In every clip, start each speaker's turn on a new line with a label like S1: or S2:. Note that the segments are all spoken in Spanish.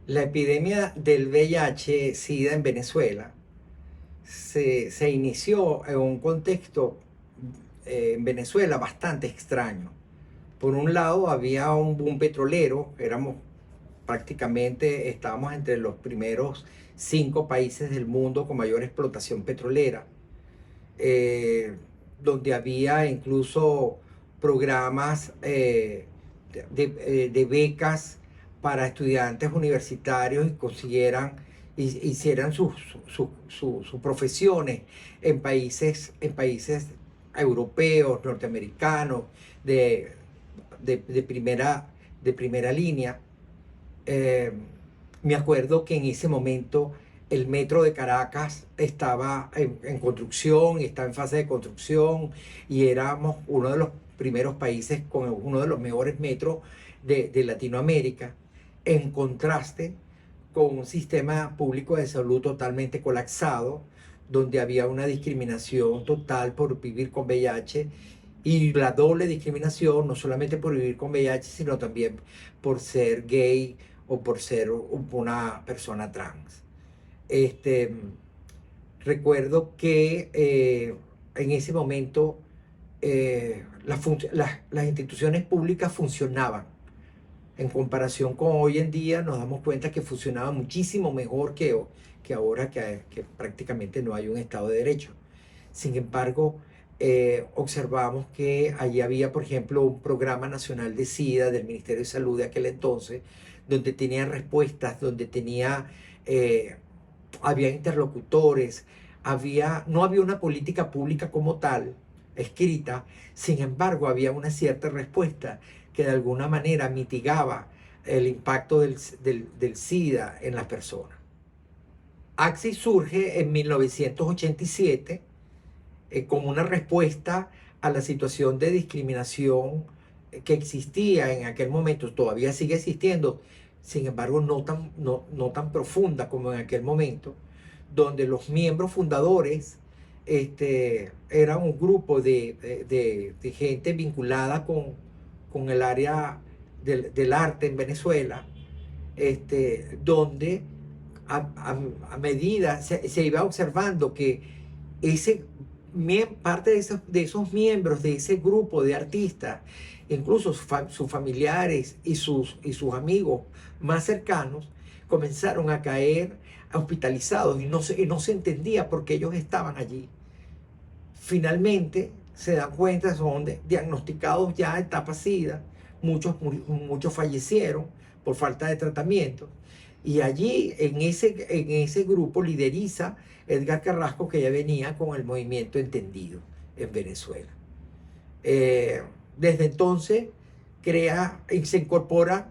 S1: La epidemia del VIH-Sida en Venezuela se inició en un contexto en Venezuela bastante extraño. Por un lado había un boom petrolero, estábamos entre los primeros 5 países del mundo con mayor explotación petrolera, eh, donde había incluso programas de becas para estudiantes universitarios y hicieran sus profesiones en países europeos, norteamericanos, de, de primera línea. eh, Me acuerdo que en ese momento el metro de Caracas estaba en construcción, estaba en fase de construcción, y éramos uno de los primeros países con uno de los mejores metros de Latinoamérica, en contraste con un sistema público de salud totalmente colapsado, donde había una discriminación total por vivir con VIH, y la doble discriminación, no solamente por vivir con VIH, sino también por ser gay o por ser una persona trans. Este, Recuerdo que en ese momento las instituciones públicas funcionaban. En comparación con hoy en día, nos damos cuenta que funcionaba muchísimo mejor que ahora, que prácticamente no hay un Estado de Derecho. Sin embargo, observamos que allí había, por ejemplo, un programa nacional de SIDA del Ministerio de Salud de aquel entonces, donde tenía respuestas, eh, había interlocutores, no había una política pública como tal, escrita. Sin embargo, había una cierta respuesta que de alguna manera mitigaba el impacto del SIDA en las personas. AXI surge en 1987 como una respuesta a la situación de discriminación que existía en aquel momento, todavía sigue existiendo, sin embargo no tan profunda como en aquel momento, donde los miembros fundadores eran un grupo de gente vinculada con el área del arte en Venezuela, donde a medida se iba observando que ese, parte de esos miembros de ese grupo de artistas, incluso sus familiares y sus amigos más cercanos, comenzaron a caer hospitalizados, y no se entendía por qué ellos estaban allí. Finalmente se dan cuenta, son diagnosticados ya a etapa SIDA, muchos fallecieron por falta de tratamiento, y allí en ese grupo lideriza Edgar Carrasco, que ya venía con el movimiento Entendido en Venezuela. Desde entonces crea y se incorpora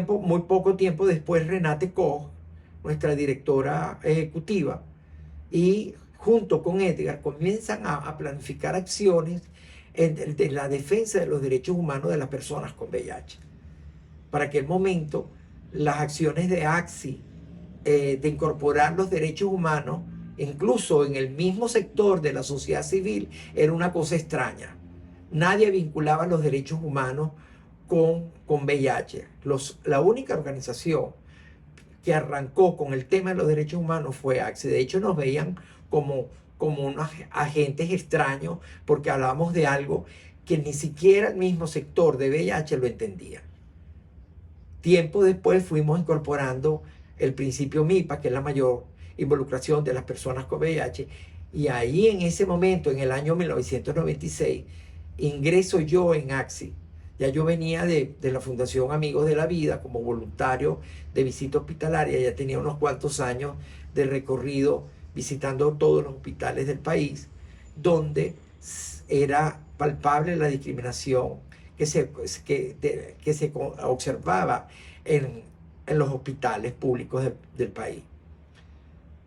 S1: muy poco tiempo después Renate Koch, nuestra directora ejecutiva, y junto con Edgar comienzan a planificar acciones de la defensa de los derechos humanos de las personas con VIH. Para aquel momento, las acciones de AXI de incorporar los derechos humanos, incluso en el mismo sector de la sociedad civil, era una cosa extraña. Nadie vinculaba los derechos humanos con VIH. La única organización que arrancó con el tema de los derechos humanos fue AXI. De hecho, nos veían como unos agentes extraños, porque hablábamos de algo que ni siquiera el mismo sector de VIH lo entendía. Tiempo después fuimos incorporando el principio MIPA, que es la mayor involucración de las personas con VIH, y ahí en ese momento, en el año 1996, ingreso yo en AXI. Ya yo venía de la Fundación Amigos de la Vida como voluntario de visita hospitalaria, ya tenía unos cuantos años de recorrido visitando todos los hospitales del país, donde era palpable la discriminación que se observaba en los hospitales públicos del país.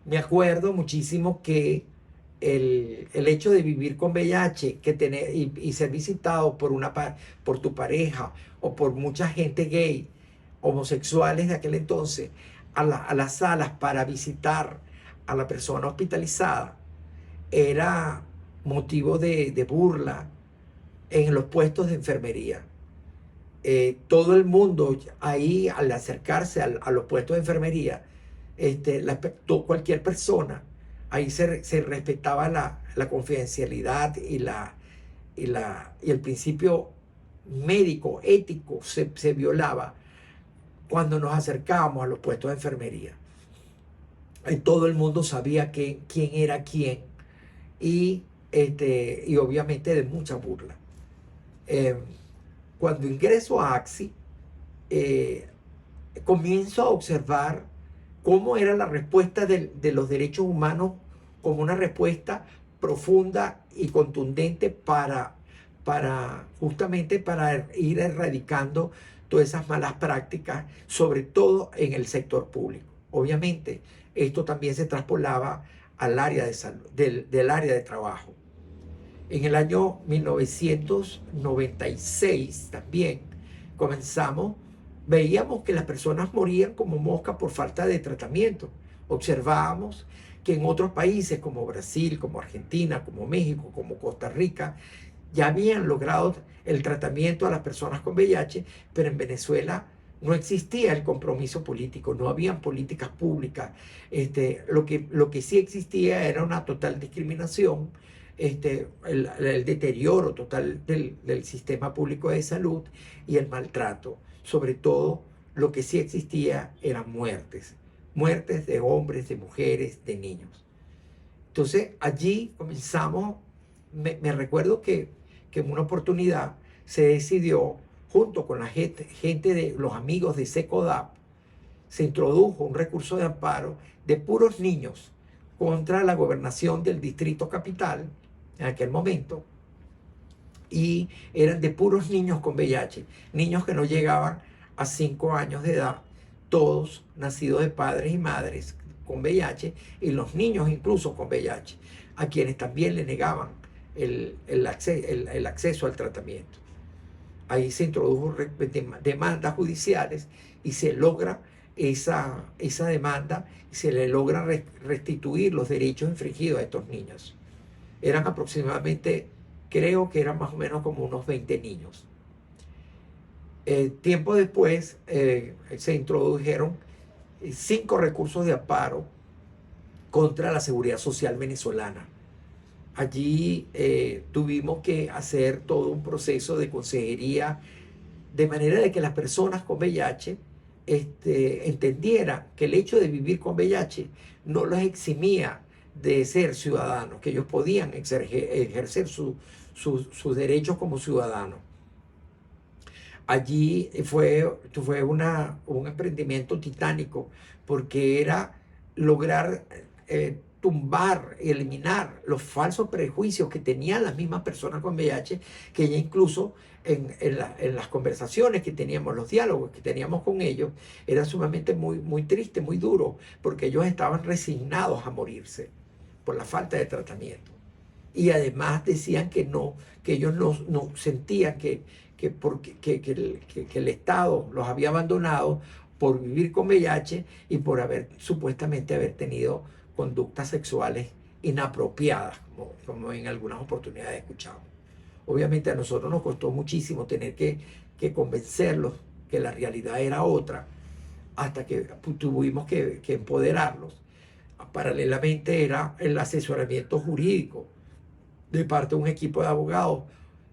S1: Me acuerdo muchísimo que el hecho de vivir con VIH, y ser visitado por tu pareja o por mucha gente gay, homosexuales de aquel entonces, a las salas para visitar a la persona hospitalizada, era motivo de burla en los puestos de enfermería. todo el mundo ahí al acercarse a los puestos de enfermería, cualquier persona, ahí se respetaba la confidencialidad y el principio médico, ético, se violaba cuando nos acercábamos a los puestos de enfermería. Todo el mundo sabía quién era quién y, y obviamente de mucha burla. Eh, Cuando ingreso a AXI, comienzo a observar cómo era la respuesta de los derechos humanos como una respuesta profunda y contundente justamente para ir erradicando todas esas malas prácticas, sobre todo en el sector público. Obviamente, esto también se traspolaba al área de salud, del área de trabajo. En el año 1996 también veíamos que las personas morían como moscas por falta de tratamiento. Observábamos que en otros países como Brasil, como Argentina, como México, como Costa Rica, ya habían logrado el tratamiento a las personas con VIH, pero en Venezuela no existía el compromiso político, no habían políticas públicas. Lo que sí existía era una total discriminación, el deterioro total del sistema público de salud y el maltrato. Sobre todo, lo que sí existía eran muertes de hombres, de mujeres, de niños. Entonces, allí comenzamos, me recuerdo que en una oportunidad se decidió, junto con la gente de los amigos de SECODAP, se introdujo un recurso de amparo de puros niños contra la gobernación del Distrito Capital en aquel momento, y eran de puros niños con VIH, niños que no llegaban a 5 años de edad, todos nacidos de padres y madres con VIH, y los niños incluso con VIH, a quienes también le negaban el acceso al tratamiento. Ahí se introdujo demandas judiciales y se logra esa demanda y se le logra restituir los derechos infringidos a estos niños. Eran aproximadamente, creo que eran más o menos como unos 20 niños. Tiempo después se introdujeron 5 recursos de amparo contra la seguridad social venezolana. Allí tuvimos que hacer todo un proceso de consejería, de manera de que las personas con VIH entendieran que el hecho de vivir con VIH no los eximía de ser ciudadanos, que ellos podían ejercer sus derechos como ciudadanos. Allí fue un emprendimiento titánico, porque era lograr tumbar, eliminar los falsos prejuicios que tenían las mismas personas con VIH, que ya incluso en las conversaciones que teníamos, los diálogos que teníamos con ellos, era sumamente muy triste, muy duro, porque ellos estaban resignados a morirse por la falta de tratamiento. Y además decían que ellos no sentían que el Estado los había abandonado por vivir con VIH y por supuestamente haber tenido conductas sexuales inapropiadas, como en algunas oportunidades escuchamos. Obviamente a nosotros nos costó muchísimo tener que convencerlos que la realidad era otra, hasta que tuvimos que empoderarlos. Paralelamente era el asesoramiento jurídico de parte de un equipo de abogados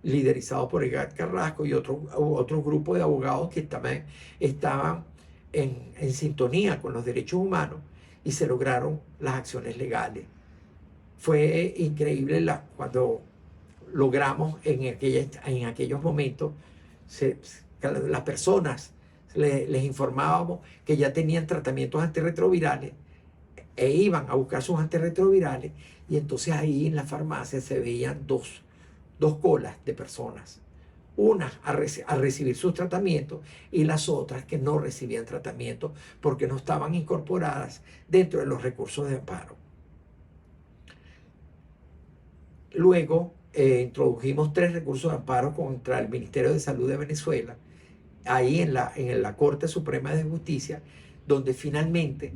S1: liderizado por Edgar Carrasco y otro grupo de abogados que también estaban en sintonía con los derechos humanos, y se lograron las acciones legales. Fue increíble cuando logramos en aquellos momentos, las personas les informábamos que ya tenían tratamientos antirretrovirales e iban a buscar sus antirretrovirales, y entonces ahí en la farmacia se veían dos colas de personas, unas a recibir sus tratamientos y las otras que no recibían tratamiento porque no estaban incorporadas dentro de los recursos de amparo. Luego introdujimos 3 recursos de amparo contra el Ministerio de Salud de Venezuela, ahí en la Corte Suprema de Justicia, donde finalmente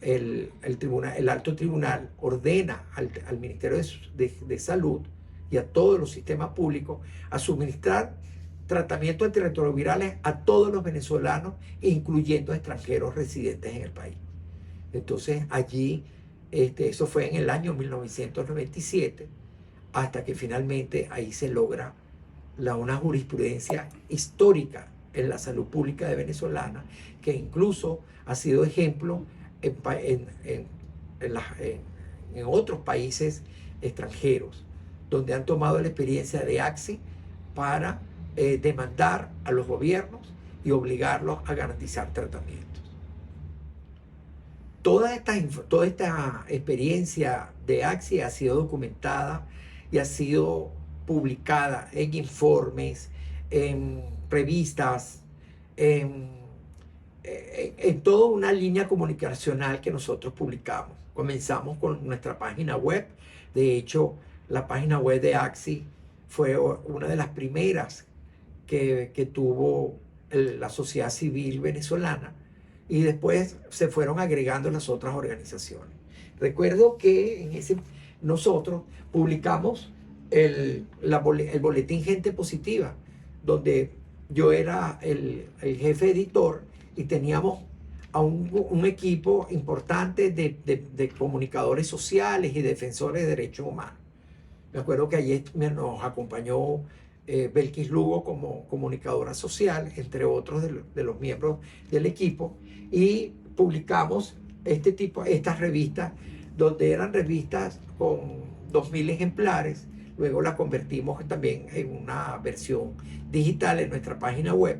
S1: el alto tribunal ordena al Ministerio de Salud y a todos los sistemas públicos a suministrar tratamiento antirretrovirales a todos los venezolanos, incluyendo extranjeros residentes en el país. Entonces allí, eso fue en el año 1997, hasta que finalmente ahí se logra una jurisprudencia histórica en la salud pública de venezolana, que incluso ha sido ejemplo en otros países extranjeros, donde han tomado la experiencia de AXI para demandar a los gobiernos y obligarlos a garantizar tratamientos. Toda esta experiencia de AXI ha sido documentada y ha sido publicada en informes, en revistas, en toda una línea comunicacional que nosotros publicamos. Comenzamos con nuestra página web. De hecho, la página web de AXI fue una de las primeras que tuvo la sociedad civil venezolana, y después se fueron agregando las otras organizaciones. Recuerdo que nosotros publicamos el boletín Gente Positiva, donde yo era el jefe editor, y teníamos a un equipo importante de comunicadores sociales y defensores de derechos humanos. Me acuerdo que allí nos acompañó Belkis Lugo como comunicadora social, entre otros de los miembros del equipo, y publicamos estas revistas, donde eran revistas con 2.000 ejemplares. Luego las convertimos también en una versión digital en nuestra página web,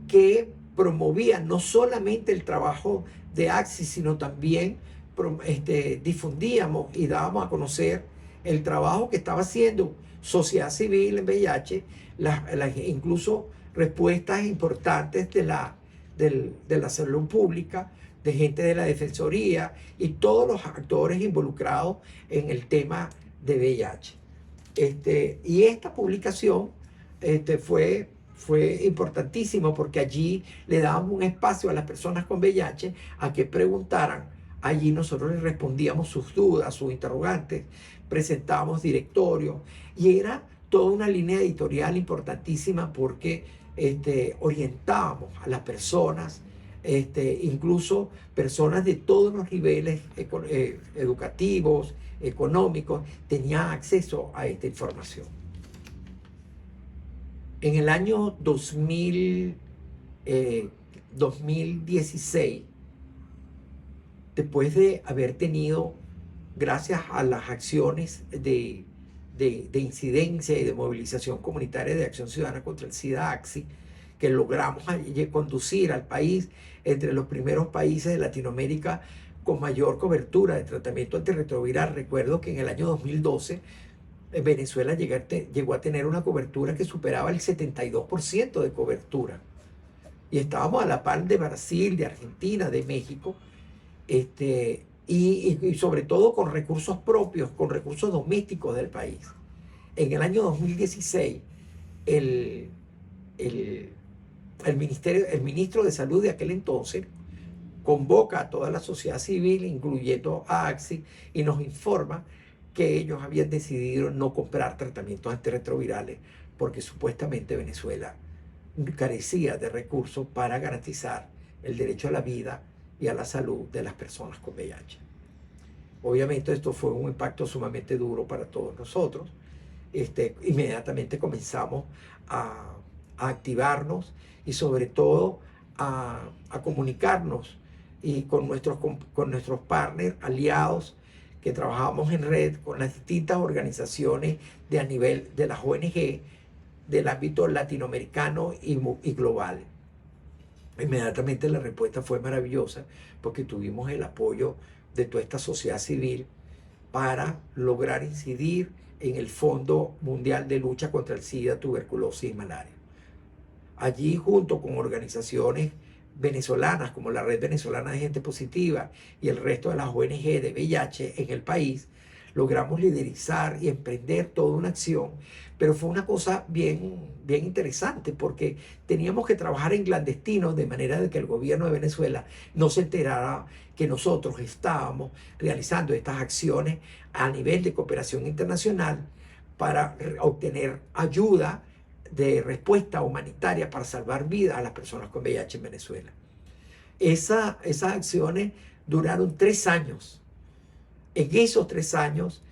S1: que promovía no solamente el trabajo de AXI, sino también difundíamos y dábamos a conocer el trabajo que estaba haciendo sociedad civil en VIH, incluso respuestas importantes de la salud pública, de gente de la Defensoría y todos los actores involucrados en el tema de VIH. Y esta publicación fue importantísimo, porque allí le dábamos un espacio a las personas con VIH a que preguntaran. Allí nosotros les respondíamos sus dudas, sus interrogantes, presentábamos directorios, y era toda una línea editorial importantísima, porque orientábamos a las personas, incluso personas de todos los niveles educativos, económicos, tenían acceso a esta información. En el año 2016, después de haber tenido, gracias a las acciones de incidencia y de movilización comunitaria de Acción Ciudadana contra el SIDA, AXI, que logramos conducir al país entre los primeros países de Latinoamérica con mayor cobertura de tratamiento antirretroviral. Recuerdo que en el año 2012 Venezuela llegó a tener una cobertura que superaba el 72% de cobertura, y estábamos a la par de Brasil, de Argentina, de México, y sobre todo con recursos propios, con recursos domésticos del país. En el año 2016, el ministro de Salud de aquel entonces convoca a toda la sociedad civil, incluyendo a AXI, y nos informa que ellos habían decidido no comprar tratamientos antirretrovirales, porque supuestamente Venezuela carecía de recursos para garantizar el derecho a la vida y a la salud de las personas con VIH. Obviamente esto fue un impacto sumamente duro para todos nosotros. Inmediatamente comenzamos a activarnos, y sobre todo a comunicarnos y con nuestros partners, aliados, que trabajamos en red con las distintas organizaciones a nivel de las ONG del ámbito latinoamericano y global. Inmediatamente la respuesta fue maravillosa, porque tuvimos el apoyo de toda esta sociedad civil para lograr incidir en el Fondo Mundial de Lucha contra el SIDA, tuberculosis y malaria. Allí, junto con organizaciones venezolanas como la Red Venezolana de Gente Positiva y el resto de las ONG de VIH en el país, logramos liderizar y emprender toda una acción. Pero fue una cosa bien interesante, porque teníamos que trabajar en clandestino, de manera de que el gobierno de Venezuela no se enterara que nosotros estábamos realizando estas acciones a nivel de cooperación internacional para obtener ayuda de respuesta humanitaria para salvar vidas a las personas con VIH en Venezuela. Esas acciones duraron 3 años. En esos 3 años,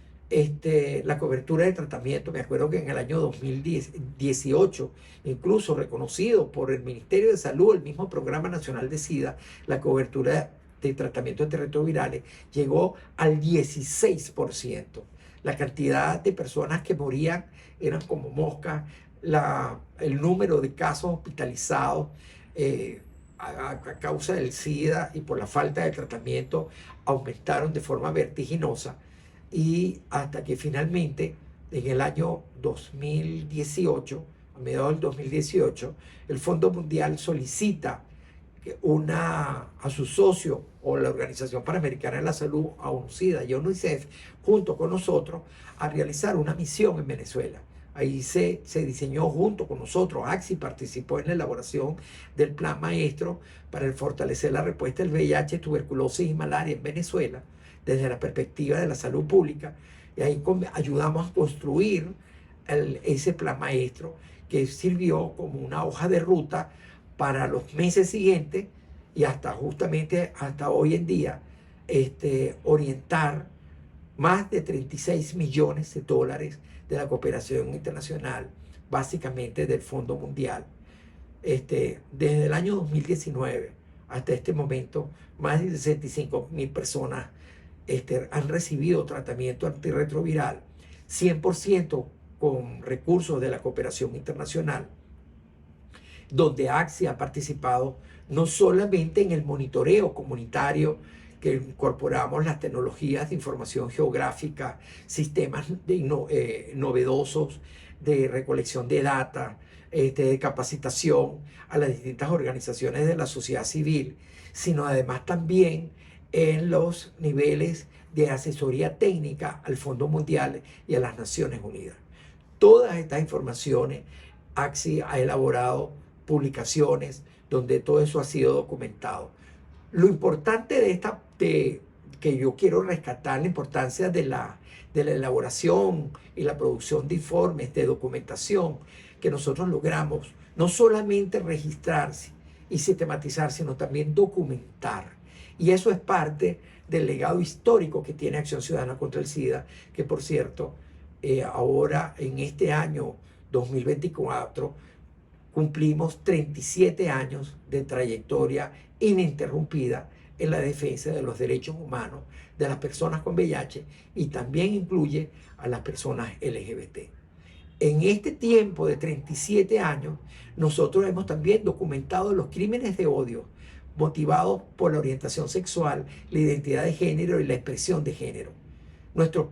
S1: la cobertura de tratamiento, me acuerdo que en el año 2018, incluso reconocido por el Ministerio de Salud, el mismo Programa Nacional de SIDA, la cobertura de tratamiento antirretrovirales llegó al 16%. La cantidad de personas que morían eran como moscas, el número de casos hospitalizados a causa del SIDA y por la falta de tratamiento aumentaron de forma vertiginosa, y hasta que finalmente en el año 2018, a mediados del 2018, el Fondo Mundial solicita a su socio o la Organización Panamericana de la Salud, a UNCIDA y a UNICEF, junto con nosotros, a realizar una misión en Venezuela. Ahí se diseñó junto con nosotros, AXI participó en la elaboración del plan maestro para fortalecer la respuesta del VIH, tuberculosis y malaria en Venezuela, desde la perspectiva de la salud pública, y ahí ayudamos a construir ese plan maestro que sirvió como una hoja de ruta para los meses siguientes y justamente hasta hoy en día, orientar más de 36 millones de dólares de la cooperación internacional, básicamente del Fondo Mundial. Desde el año 2019 hasta este momento, más de 65.000 personas han recibido tratamiento antirretroviral, 100% con recursos de la cooperación internacional, donde AXI ha participado no solamente en el monitoreo comunitario, que incorporamos las tecnologías de información geográfica, sistemas novedosos de recolección de data, de capacitación a las distintas organizaciones de la sociedad civil, sino además también en los niveles de asesoría técnica al Fondo Mundial y a las Naciones Unidas. Todas estas informaciones, AXI ha elaborado publicaciones donde todo eso ha sido documentado. Lo importante que yo quiero rescatar, la importancia de la elaboración y la producción de informes, de documentación, que nosotros logramos no solamente registrarse y sistematizar, sino también documentar. Y eso es parte del legado histórico que tiene Acción Ciudadana contra el SIDA, que por cierto, ahora en este año 2024, cumplimos 37 años de trayectoria ininterrumpida en la defensa de los derechos humanos de las personas con VIH, y también incluye a las personas LGBT. En este tiempo de 37 años, nosotros hemos también documentado los crímenes de odio motivados por la orientación sexual, la identidad de género y la expresión de género. Nuestros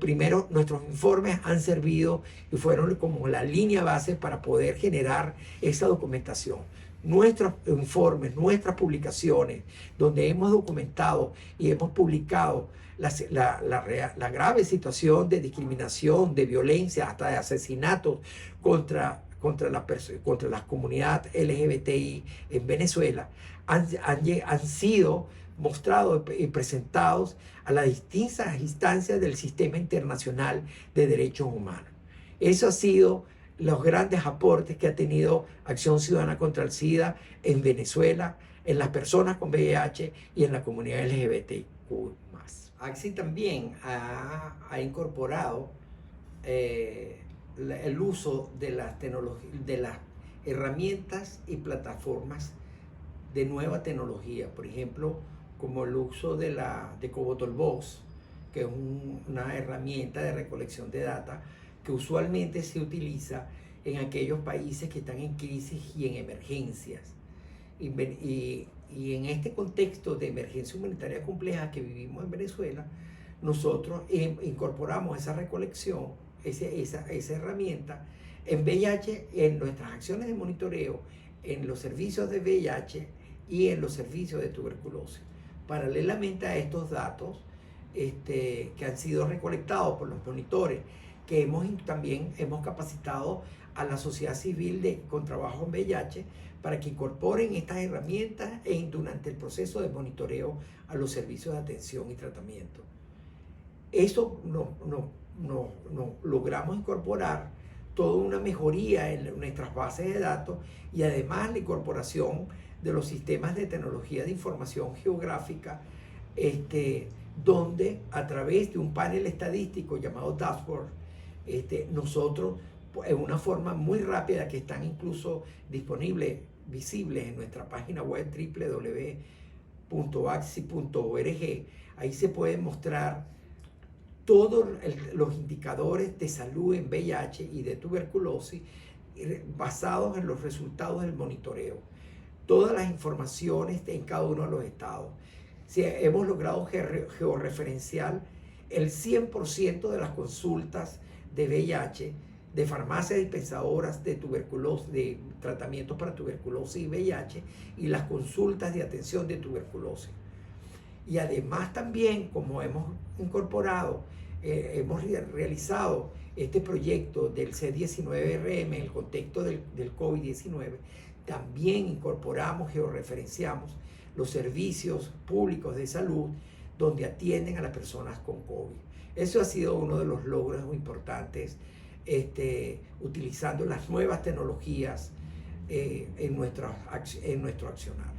S1: informes han servido y fueron como la línea base para poder generar esa documentación. Nuestros informes, nuestras publicaciones, donde hemos documentado y hemos publicado la grave situación de discriminación, de violencia, hasta de asesinatos contra la comunidad LGBTI en Venezuela, han sido mostrados y presentados a las distintas instancias del sistema internacional de derechos humanos. Eso ha sido los grandes aportes que ha tenido Acción Ciudadana contra el SIDA en Venezuela, en las personas con VIH y en la comunidad LGBTQ+. AXI también ha incorporado el uso de las herramientas y plataformas de nueva tecnología, por ejemplo, como el uso de Cobotolbox, que es una herramienta de recolección de data que usualmente se utiliza en aquellos países que están en crisis y en emergencias. Y en este contexto de emergencia humanitaria compleja que vivimos en Venezuela, nosotros incorporamos esa recolección, esa herramienta en VIH, en nuestras acciones de monitoreo, en los servicios de VIH y en los servicios de tuberculosis. Paralelamente a estos datos que han sido recolectados por los monitores, que también hemos capacitado a la sociedad civil con trabajo en VIH para que incorporen estas herramientas durante el proceso de monitoreo a los servicios de atención y tratamiento. Eso no logramos incorporar toda una mejoría en nuestras bases de datos y además la incorporación de los sistemas de tecnología de información geográfica, donde a través de un panel estadístico llamado Dashboard, nosotros en una forma muy rápida, que están incluso disponibles, visibles en nuestra página web www.axi.org, ahí se pueden mostrar todos los indicadores de salud en VIH y de tuberculosis basados en los resultados del monitoreo. Todas las informaciones en cada uno de los estados. Si hemos logrado georreferenciar el 100% de las consultas de VIH, de farmacias dispensadoras de tuberculosis, de tratamientos para tuberculosis y VIH, y las consultas de atención de tuberculosis. Y además también, como hemos incorporado, hemos realizado este proyecto del C19RM en el contexto del COVID-19, también incorporamos, georreferenciamos los servicios públicos de salud donde atienden a las personas con COVID. Eso ha sido uno de los logros muy importantes, utilizando las nuevas tecnologías en nuestro accionar.